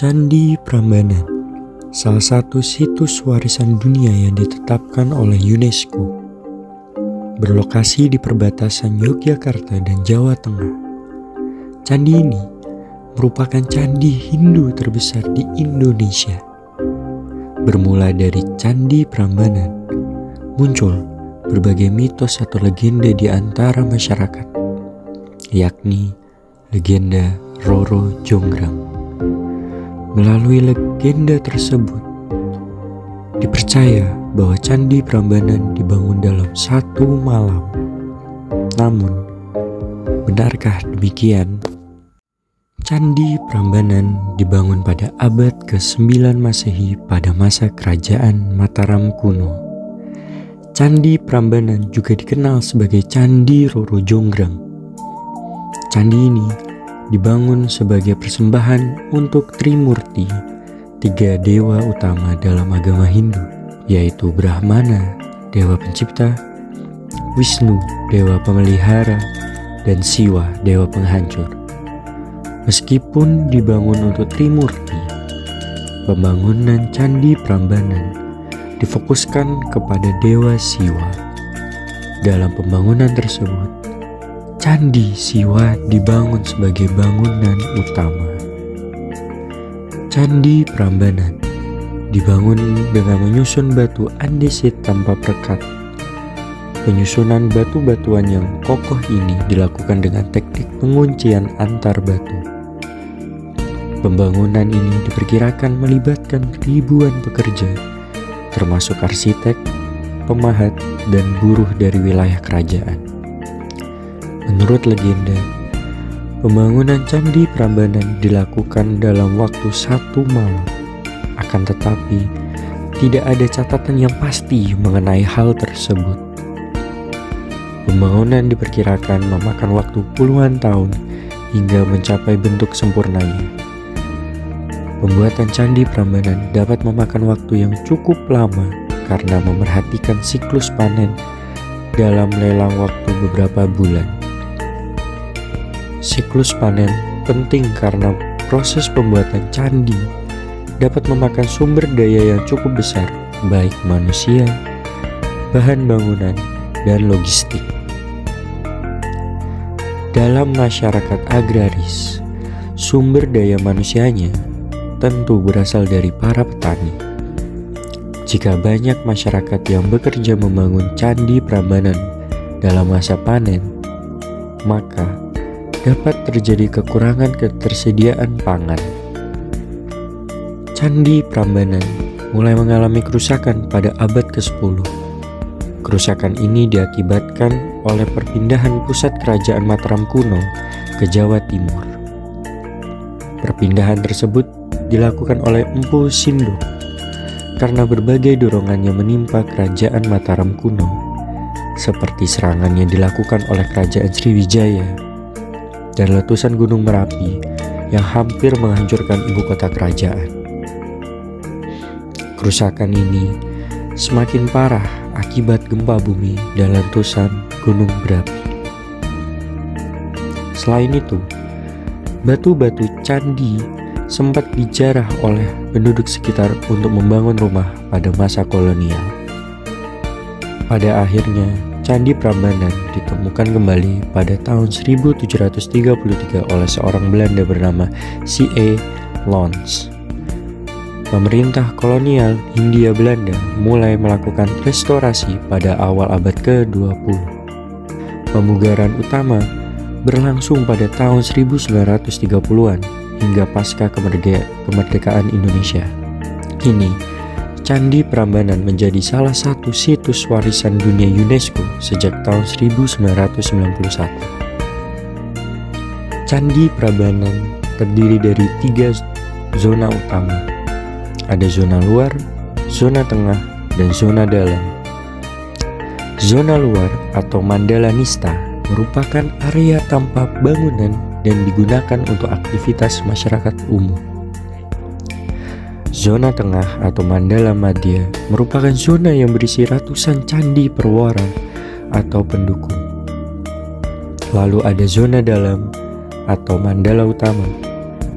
Candi Prambanan, salah satu situs warisan dunia yang ditetapkan oleh UNESCO, berlokasi di perbatasan Yogyakarta dan Jawa Tengah. Candi ini merupakan candi Hindu terbesar di Indonesia. Bermula dari Candi Prambanan, muncul berbagai mitos atau legenda di antara masyarakat, yakni legenda Roro Jonggrang. Melalui legenda tersebut, dipercaya bahwa Candi Prambanan dibangun dalam satu malam. Namun, benarkah demikian? Candi Prambanan dibangun pada abad ke-9 Masehi pada masa kerajaan Mataram kuno. Candi Prambanan juga dikenal sebagai Candi Roro Jonggrang. Candi ini dibangun sebagai persembahan untuk Trimurti, tiga dewa utama dalam agama Hindu, yaitu Brahmana, dewa pencipta, Wisnu, dewa pemelihara, dan Siwa, dewa penghancur. Meskipun dibangun untuk Trimurti, pembangunan Candi Prambanan difokuskan kepada dewa Siwa. Dalam pembangunan tersebut, Candi Siwa dibangun sebagai bangunan utama. Candi Prambanan dibangun dengan menyusun batu andesit tanpa perekat. Penyusunan batu-batuan yang kokoh ini dilakukan dengan teknik penguncian antar batu. Pembangunan ini diperkirakan melibatkan ribuan pekerja, termasuk arsitek, pemahat, dan buruh dari wilayah kerajaan. Menurut legenda, pembangunan Candi Prambanan dilakukan dalam waktu satu malam. Akan tetapi, tidak ada catatan yang pasti mengenai hal tersebut. Pembangunan diperkirakan memakan waktu puluhan tahun hingga mencapai bentuk sempurnanya. Pembuatan Candi Prambanan dapat memakan waktu yang cukup lama karena memerhatikan siklus panen dalam lelang waktu beberapa bulan. Siklus panen penting karena proses pembuatan candi dapat memakan sumber daya yang cukup besar, baik manusia, bahan bangunan, dan logistik. Dalam masyarakat agraris, sumber daya manusianya tentu berasal dari para petani. Jika banyak masyarakat yang bekerja membangun Candi Prambanan dalam masa panen, maka dapat terjadi kekurangan ketersediaan pangan. Candi Prambanan mulai mengalami kerusakan pada abad ke-10. Kerusakan ini diakibatkan oleh perpindahan pusat kerajaan Mataram kuno ke Jawa Timur. Perpindahan tersebut dilakukan oleh Empu Sindok karena berbagai dorongan yang menimpa kerajaan Mataram kuno, seperti serangan yang dilakukan oleh kerajaan Sriwijaya dan letusan Gunung Merapi yang hampir menghancurkan ibu kota kerajaan. Kerusakan ini semakin parah akibat gempa bumi dan letusan Gunung Merapi. Selain itu, batu-batu candi sempat dijarah oleh penduduk sekitar untuk membangun rumah pada masa kolonial. Pada akhirnya, Candi Prambanan ditemukan kembali pada tahun 1733 oleh seorang Belanda bernama C.A. Lons. Pemerintah kolonial Hindia Belanda mulai melakukan restorasi pada awal abad ke-20. Pemugaran utama berlangsung pada tahun 1930-an hingga pasca kemerdekaan Indonesia. Kini, Candi Prambanan menjadi salah satu situs warisan dunia UNESCO sejak tahun 1991. Candi Prambanan terdiri dari 3 zona utama. Ada zona luar, zona tengah, dan zona dalam. Zona luar atau Mandala Nista merupakan area tanpa bangunan dan digunakan untuk aktivitas masyarakat umum. Zona tengah atau Mandala Madya merupakan zona yang berisi ratusan candi perwara atau pendukung. Lalu ada zona dalam atau Mandala Utama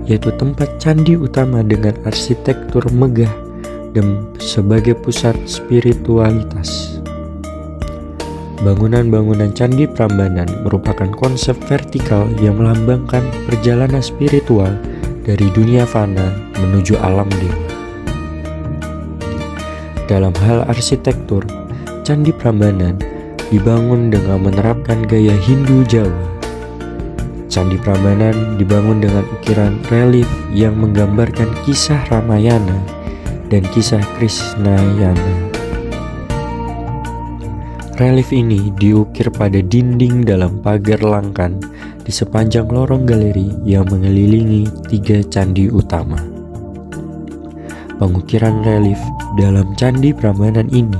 yaitu tempat candi utama dengan arsitektur megah dan sebagai pusat spiritualitas. Bangunan-bangunan Candi Prambanan merupakan konsep vertikal yang melambangkan perjalanan spiritual dari dunia fana menuju alam dewa. Dalam hal arsitektur, Candi Prambanan dibangun dengan menerapkan gaya Hindu Jawa. Candi Prambanan dibangun dengan ukiran relief yang menggambarkan kisah Ramayana dan kisah Krishnayana. Relief ini diukir pada dinding dalam pagar langkan di sepanjang lorong galeri yang mengelilingi 3 candi utama. Pengukiran relief dalam Candi Prambanan ini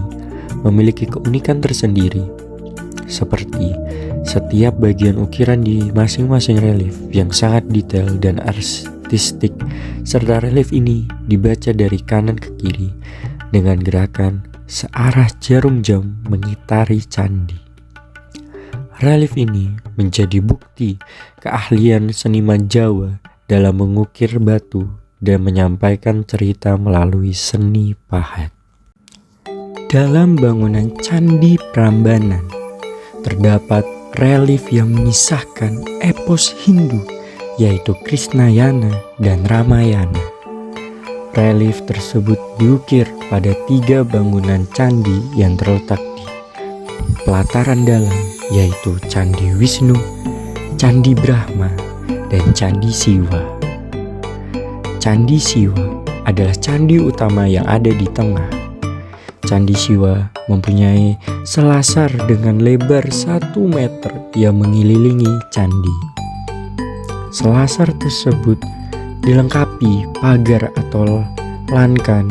memiliki keunikan tersendiri, seperti setiap bagian ukiran di masing-masing relief yang sangat detail dan artistik, serta relief ini dibaca dari kanan ke kiri dengan gerakan searah jarum jam mengitari candi. Relief ini menjadi bukti keahlian seniman Jawa dalam mengukir batu dan menyampaikan cerita melalui seni pahat. Dalam bangunan Candi Prambanan terdapat relief yang mengisahkan epos Hindu, yaitu Krishnayana dan Ramayana. Relief tersebut diukir pada 3 bangunan candi yang terletak di pelataran dalam, yaitu Candi Wisnu, Candi Brahma, dan Candi Siwa. Candi Siwa adalah candi utama yang ada di tengah. Candi Siwa mempunyai selasar dengan lebar 1 meter yang mengelilingi candi. Selasar tersebut dilengkapi pagar atau lankan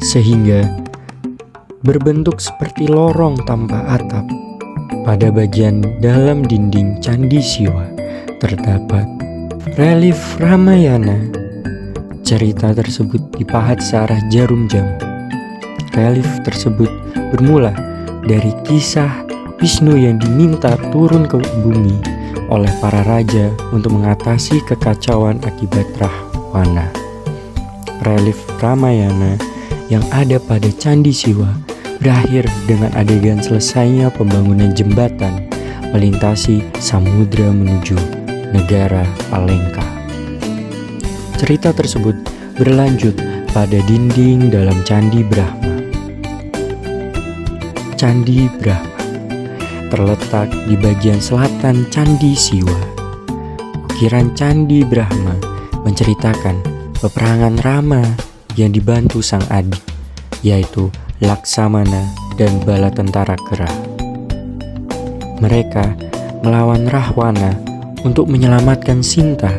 sehingga berbentuk seperti lorong tanpa atap. Pada bagian dalam dinding Candi Siwa terdapat relief Ramayana. Cerita tersebut dipahat searah jarum jam. Relief tersebut bermula dari kisah Wisnu yang diminta turun ke bumi oleh para raja untuk mengatasi kekacauan akibat Rahwana. Relief Ramayana yang ada pada Candi Siwa berakhir dengan adegan selesainya pembangunan jembatan melintasi samudra menuju negara Alengka. Cerita tersebut berlanjut pada dinding dalam Candi Brahma. Candi Brahma terletak di bagian selatan Candi Siwa. Ukiran Candi Brahma menceritakan peperangan Rama yang dibantu sang adik, yaitu Laksamana dan bala tentara Kera. Mereka melawan Rahwana untuk menyelamatkan Sinta,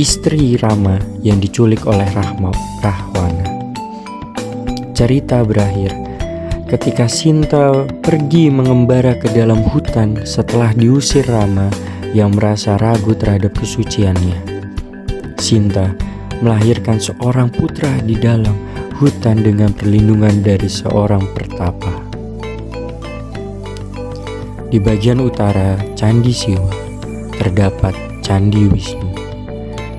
istri Rama yang diculik oleh Rahwana. Cerita berakhir ketika Sinta pergi mengembara ke dalam hutan setelah diusir Rama yang merasa ragu terhadap kesuciannya. Sinta melahirkan seorang putra di dalam hutan dengan perlindungan dari seorang pertapa. Di bagian utara Candi Siwa terdapat Candi Wisnu.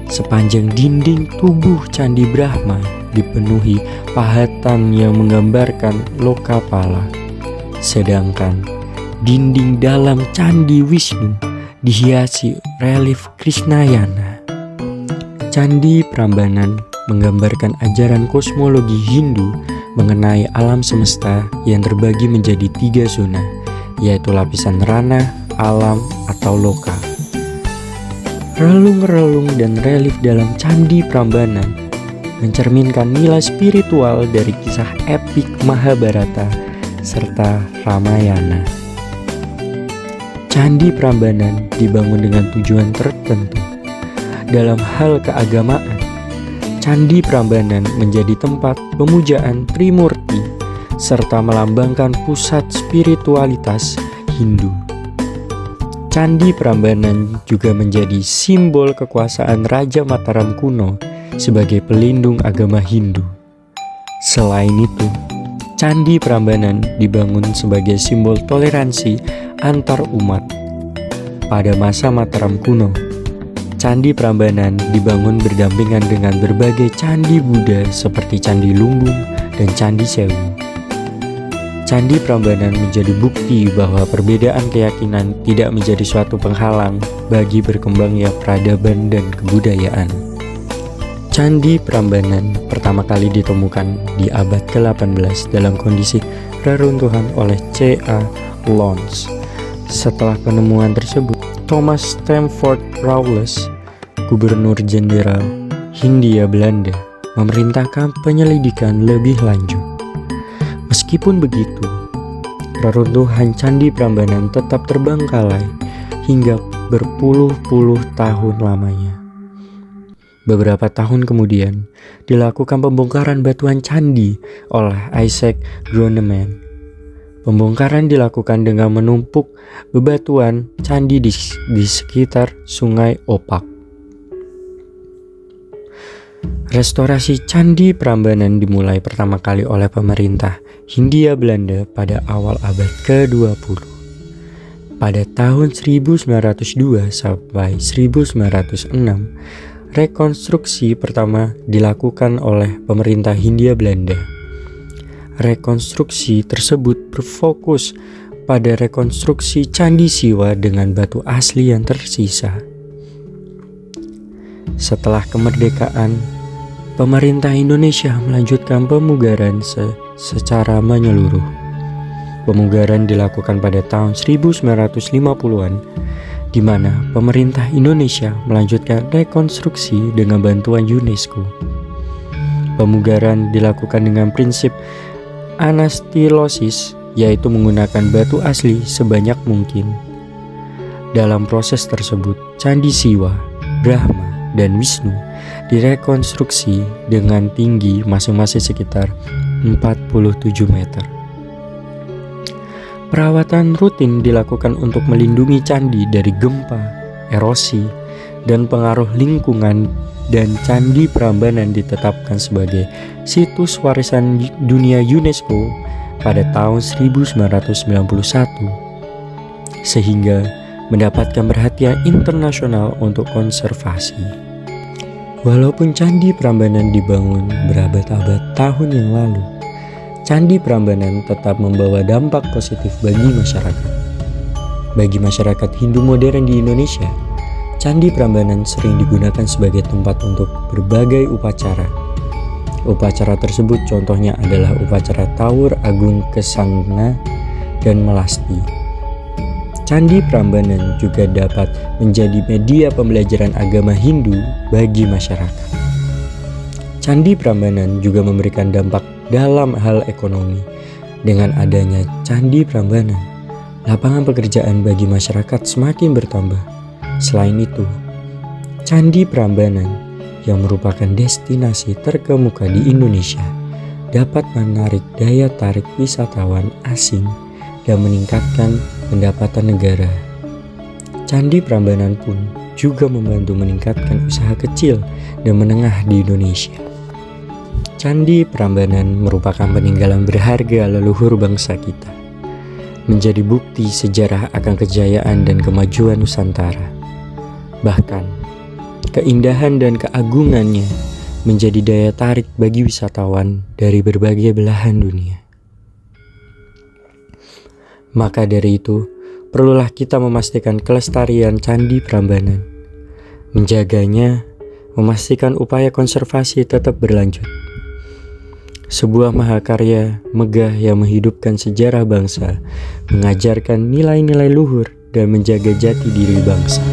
Sepanjang dinding tubuh Candi Brahma dipenuhi pahatan yang menggambarkan Lokapala, sedangkan dinding dalam Candi Wisnu dihiasi relief Krishnayana. Candi Prambanan menggambarkan ajaran kosmologi Hindu mengenai alam semesta yang terbagi menjadi 3 zona, yaitu lapisan ranah, alam, atau loka. Relung-relung dan relief dalam Candi Prambanan mencerminkan nilai spiritual dari kisah epik Mahabharata serta Ramayana. Candi Prambanan dibangun dengan tujuan tertentu. Dalam hal keagamaan, Candi Prambanan menjadi tempat pemujaan Trimurti serta melambangkan pusat spiritualitas Hindu. Candi Prambanan juga menjadi simbol kekuasaan Raja Mataram kuno sebagai pelindung agama Hindu. Selain itu, Candi Prambanan dibangun sebagai simbol toleransi antar umat. Pada masa Mataram kuno, Candi Prambanan dibangun berdampingan dengan berbagai candi Buddha seperti Candi Lumbung dan Candi Sewu. Candi Prambanan menjadi bukti bahwa perbedaan keyakinan tidak menjadi suatu penghalang bagi berkembangnya peradaban dan kebudayaan. Candi Prambanan pertama kali ditemukan di abad ke-18 dalam kondisi reruntuhan oleh C.A. Lons. Setelah penemuan tersebut, Thomas Stamford Raffles, Gubernur Jenderal Hindia Belanda, memerintahkan penyelidikan lebih lanjut. Meskipun begitu, reruntuhan Candi Prambanan tetap terbengkalai hingga berpuluh-puluh tahun lamanya. Beberapa tahun kemudian, dilakukan pembongkaran batuan candi oleh Isaac Groneman. Pembongkaran dilakukan dengan menumpuk bebatuan candi di sekitar Sungai Opak. Restorasi Candi Prambanan dimulai pertama kali oleh pemerintah Hindia Belanda pada awal abad ke-20. Pada tahun 1902 sampai 1906, rekonstruksi pertama dilakukan oleh pemerintah Hindia Belanda. Rekonstruksi tersebut berfokus pada rekonstruksi Candi Siwa dengan batu asli yang tersisa. Setelah kemerdekaan, pemerintah Indonesia melanjutkan pemugaran secara menyeluruh. Pemugaran dilakukan pada tahun 1950-an, di mana pemerintah Indonesia melanjutkan rekonstruksi dengan bantuan UNESCO. Pemugaran dilakukan dengan prinsip anastilosis, yaitu menggunakan batu asli sebanyak mungkin. Dalam proses tersebut, Candi Siwa, Brahma, dan Wisnu direkonstruksi dengan tinggi masing-masing sekitar 47 meter. Perawatan rutin dilakukan untuk melindungi candi dari gempa, erosi, dan pengaruh lingkungan, dan Candi Prambanan ditetapkan sebagai situs warisan dunia UNESCO pada tahun 1991, sehingga mendapatkan perhatian internasional untuk konservasi. Walaupun Candi Prambanan dibangun berabad-abad tahun yang lalu, Candi Prambanan tetap membawa dampak positif bagi masyarakat. Bagi masyarakat Hindu modern di Indonesia, Candi Prambanan sering digunakan sebagai tempat untuk berbagai upacara. Upacara tersebut contohnya adalah upacara Tawur Agung Kesangna dan Melasti. Candi Prambanan juga dapat menjadi media pembelajaran agama Hindu bagi masyarakat. Candi Prambanan juga memberikan dampak dalam hal ekonomi. Dengan adanya Candi Prambanan, lapangan pekerjaan bagi masyarakat semakin bertambah. Selain itu, Candi Prambanan yang merupakan destinasi terkemuka di Indonesia dapat menarik daya tarik wisatawan asing dan meningkatkan pendapatan negara. Candi Prambanan pun juga membantu meningkatkan usaha kecil dan menengah di Indonesia. Candi Prambanan merupakan peninggalan berharga leluhur bangsa kita, menjadi bukti sejarah akan kejayaan dan kemajuan Nusantara. Bahkan, keindahan dan keagungannya menjadi daya tarik bagi wisatawan dari berbagai belahan dunia. Maka dari itu, perlulah kita memastikan kelestarian Candi Prambanan. Menjaganya, memastikan upaya konservasi tetap berlanjut. Sebuah mahakarya megah yang menghidupkan sejarah bangsa, mengajarkan nilai-nilai luhur dan menjaga jati diri bangsa.